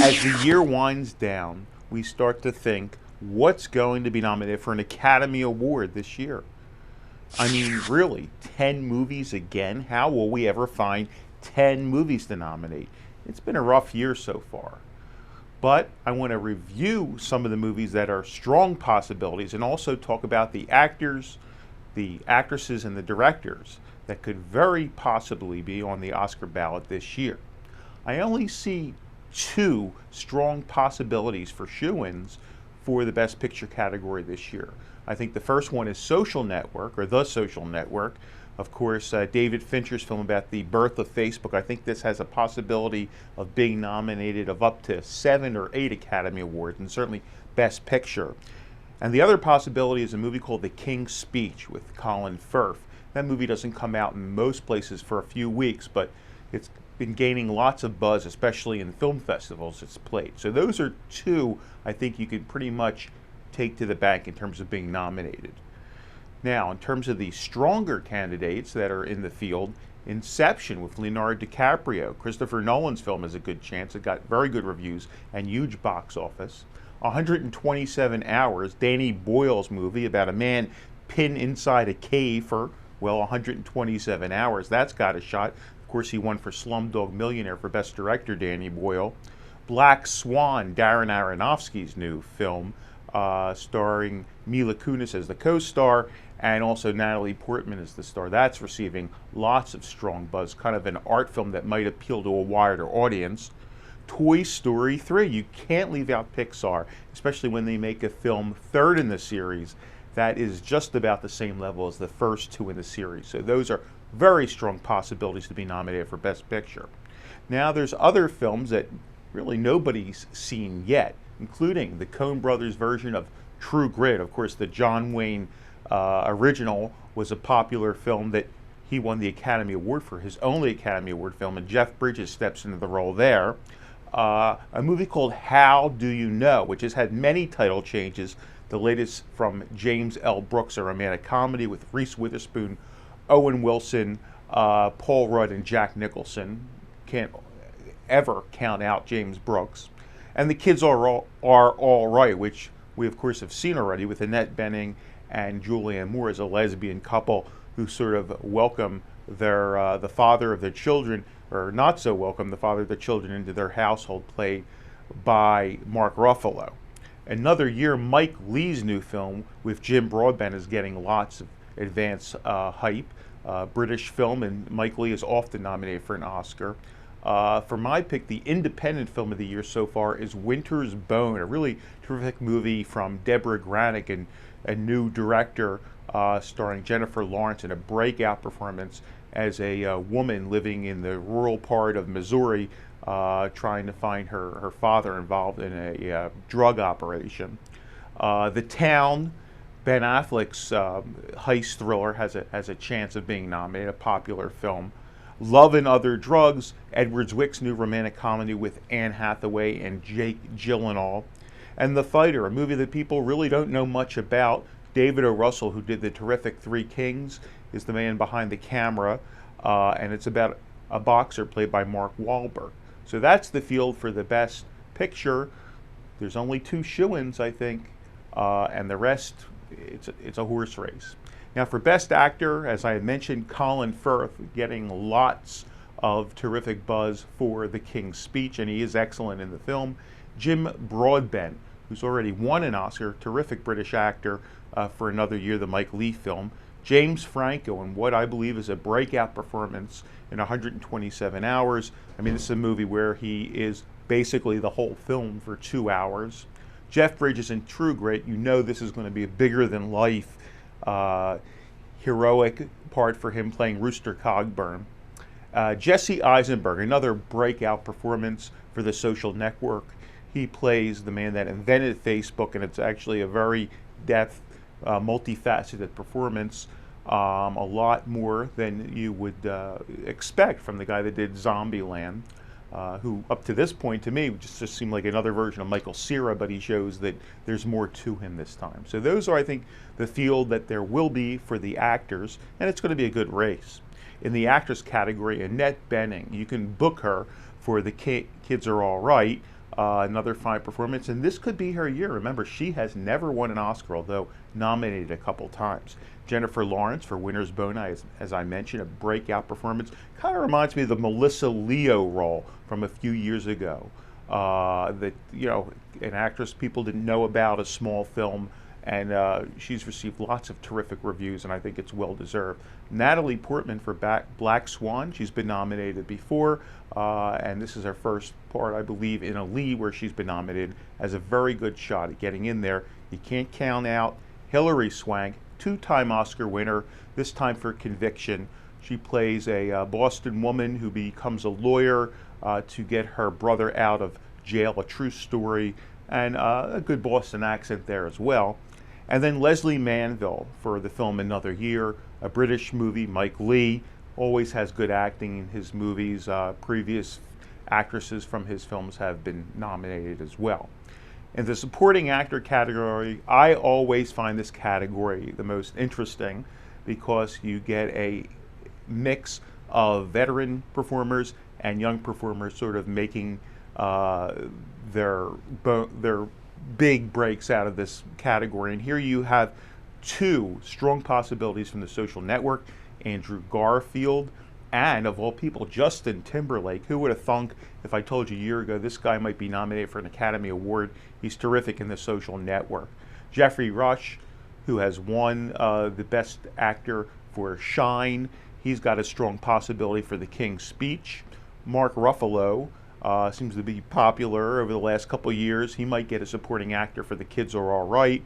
As the year winds down, we start to think what's going to be nominated for an Academy Award this year. I mean, really, 10 movies again? How will we ever find 10 movies to nominate? It's been a rough year so far. But I want to review some of the movies that are strong possibilities and also talk about the actors, the actresses, and the directors that could very possibly be on the Oscar ballot this year. I only see two strong possibilities for shoo-ins for the Best Picture category this year. I think the first one is Social Network, or The Social Network. Of course, David Fincher's film about the birth of Facebook. I think this has a possibility of being nominated of up to 7 or 8 Academy Awards, and certainly Best Picture. And the other possibility is a movie called The King's Speech with Colin Firth. That movie doesn't come out in most places for a few weeks, but it's been gaining lots of buzz, especially in film festivals it's played. So those are two I think you can pretty much take to the bank in terms of being nominated. Now, in terms of the stronger candidates that are in the field, Inception with Leonardo DiCaprio, Christopher Nolan's film, has a good chance. It got very good reviews and huge box office. 127 Hours, Danny Boyle's movie about a man pinned inside a cave for, well, 127 hours. That's got a shot. Of course, he won for Slumdog Millionaire for Best Director, Danny Boyle. Black Swan, Darren Aronofsky's new film, starring Mila Kunis as the co-star and also Natalie Portman as the star. That's receiving lots of strong buzz, kind of an art film that might appeal to a wider audience. Toy Story 3, you can't leave out Pixar, especially when they make a film third in the series that is just about the same level as the first two in the series. So those are very strong possibilities to be nominated for Best Picture. Now there's other films that really nobody's seen yet, including the Coen Brothers version of True Grit. Of course, the John Wayne original was a popular film that he won the Academy Award for, his only Academy Award film, and Jeff Bridges steps into the role there. A movie called How Do You Know, which has had many title changes. The latest from James L. Brooks, a romantic comedy with Reese Witherspoon, Owen Wilson, Paul Rudd, and Jack Nicholson. Can't ever count out James Brooks. And The Kids Are All Right, which we of course have seen already with Annette Bening and Julianne Moore as a lesbian couple who sort of welcome their the father of their children, or not so welcome the father of their children, into their household, played by Mark Ruffalo. Another year, Mike Leigh's new film with Jim Broadbent is getting lots of advance hype. British film, and Mike Leigh is often nominated for an Oscar. For my pick, the independent film of the year so far is Winter's Bone, a really terrific movie from Deborah Granick, and a new director starring Jennifer Lawrence in a breakout performance as a woman living in the rural part of Missouri, trying to find her father involved in a drug operation. The Town, Ben Affleck's heist thriller, has a chance of being nominated, a popular film. Love and Other Drugs, Edward Zwick's new romantic comedy with Anne Hathaway and Jake Gyllenhaal. And The Fighter, a movie that people really don't know much about. David O. Russell, who did the terrific Three Kings, is the man behind the camera, and it's about a boxer played by Mark Wahlberg. So that's the field for the Best Picture. There's only two shoo-ins, I think, and the rest, it's a horse race. Now for Best Actor, as I had mentioned, Colin Firth getting lots of terrific buzz for The King's Speech, and he is excellent in the film. Jim Broadbent, who's already won an Oscar, terrific British actor for Another Year, the Mike Leigh film. James Franco in what I believe is a breakout performance in 127 Hours. I mean, this is a movie where he is basically the whole film for 2 hours. Jeff Bridges in True Grit, you know this is going to be a bigger-than-life heroic part for him, playing Rooster Cogburn. Jesse Eisenberg, another breakout performance for The Social Network. He plays the man that invented Facebook, and it's actually a very depth, multifaceted performance. A lot more than you would expect from the guy that did Zombieland, who up to this point to me just seemed like another version of Michael Cera, but he shows that there's more to him this time. So those are, I think, the field that there will be for the actors, and it's going to be a good race. In the actress category, Annette Bening, you can book her for The Kids Are All Right. Another fine performance, and this could be her year. Remember, she has never won an Oscar, although nominated a couple times. Jennifer Lawrence for Winter's Bone, as I mentioned, a breakout performance. Kind of reminds me of the Melissa Leo role from a few years ago. That, you know, an actress people didn't know about, a small film, and she's received lots of terrific reviews, and I think it's well deserved. Natalie Portman for Black Swan, she's been nominated before, and this is her first part, I believe, in a lead where she's been nominated. Has a very good shot at getting in there. You can't count out Hilary Swank, two-time Oscar winner, this time for Conviction. She plays a Boston woman who becomes a lawyer to get her brother out of jail, a true story, and a good Boston accent there as well. And then Leslie Manville for the film Another Year, a British movie. Mike Leigh always has good acting in his movies. Previous actresses from his films have been nominated as well. In the supporting actor category, I always find this category the most interesting because you get a mix of veteran performers and young performers sort of making their big breaks out of this category. And here you have two strong possibilities from The Social Network, Andrew Garfield, and of all people, Justin Timberlake. Who would have thunk if I told you a year ago this guy might be nominated for an Academy Award? He's terrific in The Social Network. Jeffrey Rush, who has won the Best Actor for Shine, he's got a strong possibility for The King's Speech. Mark Ruffalo seems to be popular over the last couple of years. He might get a supporting actor for The Kids Are All Right.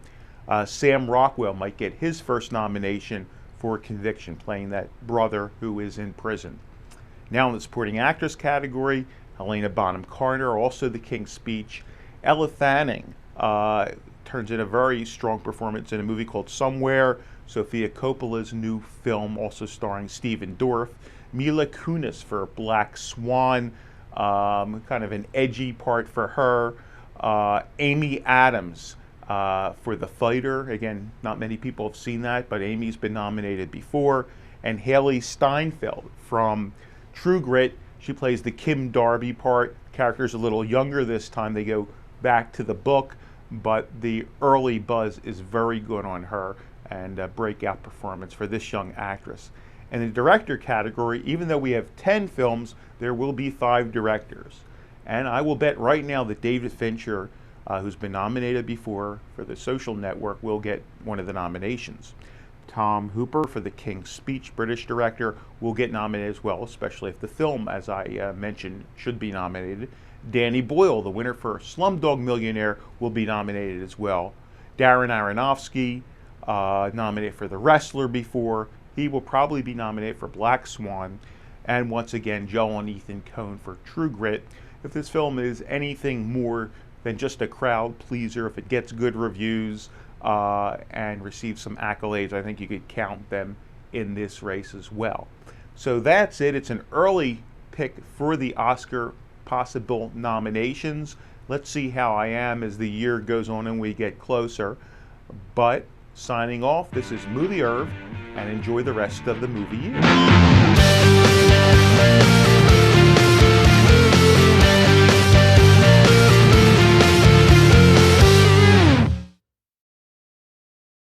Sam Rockwell might get his first nomination for Conviction, playing that brother who is in prison. Now in the supporting actress category, Helena Bonham Carter, also The King's Speech. Ella Fanning turns in a very strong performance in a movie called Somewhere, Sofia Coppola's new film, also starring Stephen Dorff. Mila Kunis for Black Swan, kind of an edgy part for her. Amy Adams for The Fighter. Again, not many people have seen that, but Amy's been nominated before. And Haley Steinfeld from True Grit. She plays the Kim Darby part. Character's a little younger this time. They go back to the book, but the early buzz is very good on her, and a breakout performance for this young actress. In the director category, even though we have 10 films, there will be 5 directors. And I will bet right now that David Fincher, who's been nominated before for The Social Network, will get one of the nominations. Tom Hooper for The King's Speech, British director, will get nominated as well, especially if the film, as I mentioned, should be nominated. Danny Boyle, the winner for Slumdog Millionaire, will be nominated as well. Darren Aronofsky, nominated for The Wrestler before. He will probably be nominated for Black Swan. And once again, Joel and Ethan Coen for True Grit. If this film is anything more than just a crowd pleaser, if it gets good reviews and receives some accolades, I think you could count them in this race as well. So that's it. It's an early pick for the Oscar possible nominations. Let's see how I am as the year goes on and we get closer. But signing off, this is Movie Irv, and enjoy the rest of the movie year.